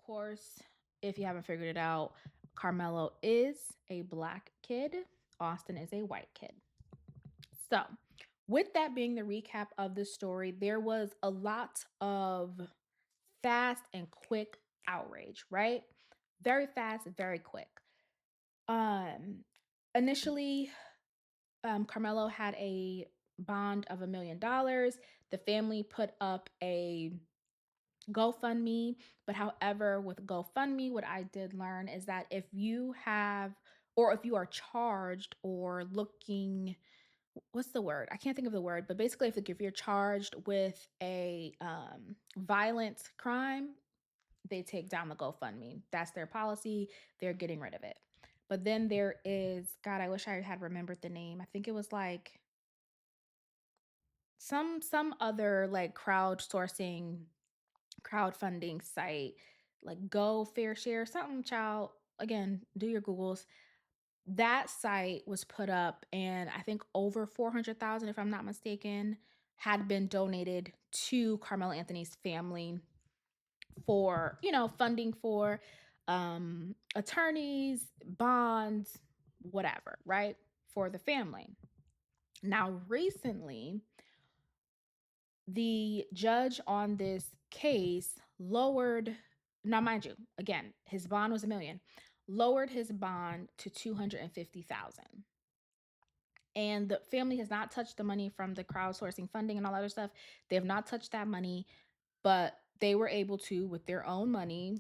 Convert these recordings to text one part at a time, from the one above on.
course, if you haven't figured it out, Carmelo is a black kid, Austin is a white kid. So, with that being the recap of the story, there was a lot of fast and quick outrage, right? Very fast, very quick. Um, Initially, Carmelo had a bond of $1 million. The family put up a GoFundMe. But however, with GoFundMe, what I did learn is that if you have, or if you are charged or looking, what's the word? I can't think of the word, but basically, if you're charged with a violent crime, they take down the GoFundMe. That's their policy. They're getting rid of it. But then there is, God, I wish I had remembered the name. I think it was like some other like crowdfunding site, like Go Fair Share, something, child. Again, do your Googles. That site was put up, and I think over 400,000, if I'm not mistaken, had been donated to Carmelo Anthony's family for, funding for attorneys, bonds, whatever, right? For the family. Now, recently, the judge on this case lowered, now mind you, again, his bond was 1 million, lowered his bond to 250,000. And the family has not touched the money from the crowdsourcing funding and all that other stuff. They have not touched that money, but they were able to, with their own money,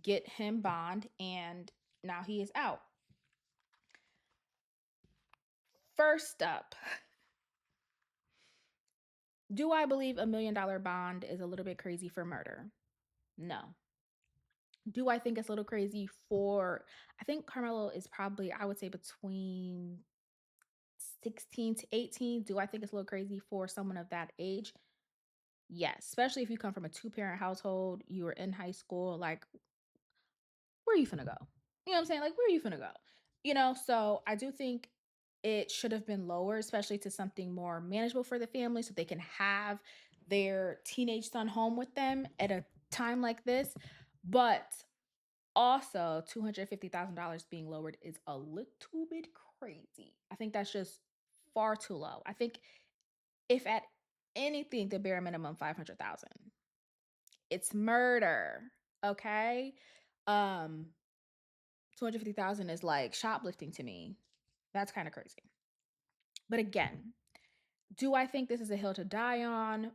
get him bond, and now he is out. First up, do I believe $1 million bond is a little bit crazy for murder? No. Do I think it's a little crazy for, I think Carmelo is probably, I would say, between 16 to 18. Do I think it's a little crazy for someone of that age? Yes, especially if you come from a two-parent household, you were in high school, like, where are you finna go? You know what I'm saying? Like, where are you finna go? So I do think it should have been lower, especially to something more manageable for the family so they can have their teenage son home with them at a time like this. But also, $250,000 being lowered is a little bit crazy. I think that's just far too low. I think if at anything, the bare minimum 500,000. It's murder, okay? 250,000 is like shoplifting to me. That's kind of crazy. But again, do I think this is a hill to die on?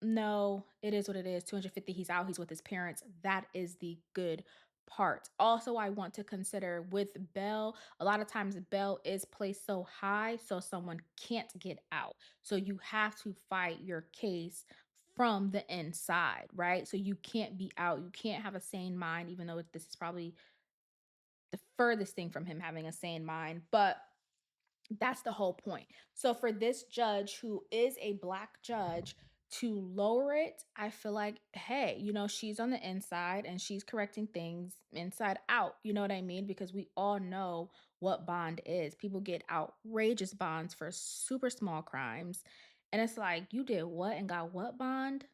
No, it is what it is. 250, he's out, he's with his parents. That is the good part. Also, I want to consider with bail, a lot of times bail is placed so high so someone can't get out. So you have to fight your case from the inside, right? So you can't be out. You can't have a sane mind, even though this is probably the furthest thing from him having a sane mind. But that's the whole point. So for this judge, who is a black judge, to lower it, I feel like, hey, she's on the inside and she's correcting things inside out. You know what I mean? Because we all know what bond is. People get outrageous bonds for super small crimes. And it's like, you did what and got what bond?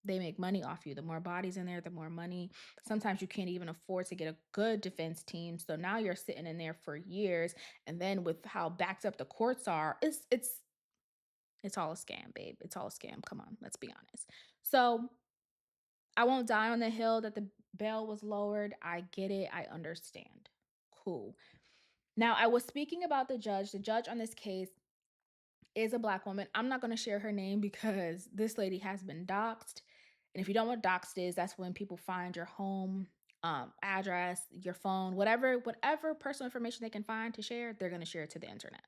They make money off you. The more bodies in there, the more money. Sometimes you can't even afford to get a good defense team. So now you're sitting in there for years. And then with how backed up the courts are, it's all a scam, babe. It's all a scam. Come on, let's be honest. So I won't die on the hill that the bail was lowered. I get it. I understand. Cool. Now, I was speaking about the judge. The judge on this case is a black woman. I'm not going to share her name because this lady has been doxxed. And if you don't know what doxed is, that's when people find your home address, your phone, whatever personal information they can find to share, they're going to share it to the internet.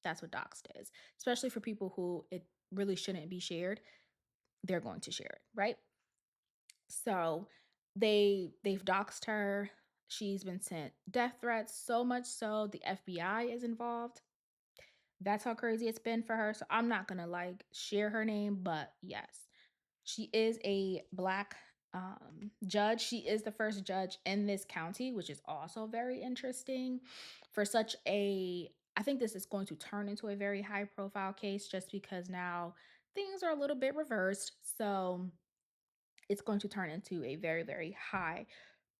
That's what doxed is. Especially for people who it really shouldn't be shared, they're going to share it, right? So they've doxed her. She's been sent death threats, so much so the FBI is involved. That's how crazy it's been for her. So I'm not gonna like share her name, but yes, she is a black judge. She is the first judge in this county, which is also very interesting for such a. I think this is going to turn into a very high profile case just because now things are a little bit reversed. So it's going to turn into a very, very high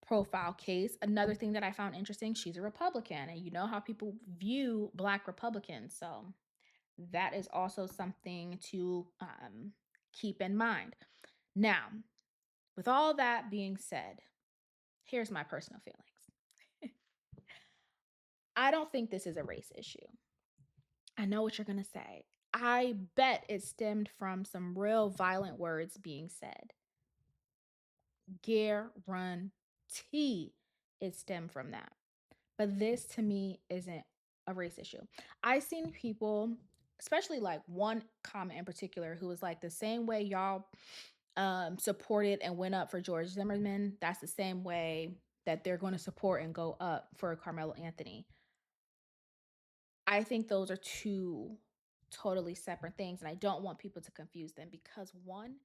profile case. Another thing that I found interesting, she's a Republican, and you know how people view Black Republicans. So that is also something to keep in mind. Now, with all that being said, here's my personal feelings. I don't think this is a race issue. I know what you're going to say. I bet it stemmed from some real violent words being said. Guarantee it stemmed from that. But this to me isn't a race issue. I've seen people, especially like one comment in particular, who was like, the same way y'all supported and went up for George Zimmerman, that's the same way that they're going to support and go up for Carmelo Anthony. I think those are two totally separate things, and I don't want people to confuse them because one,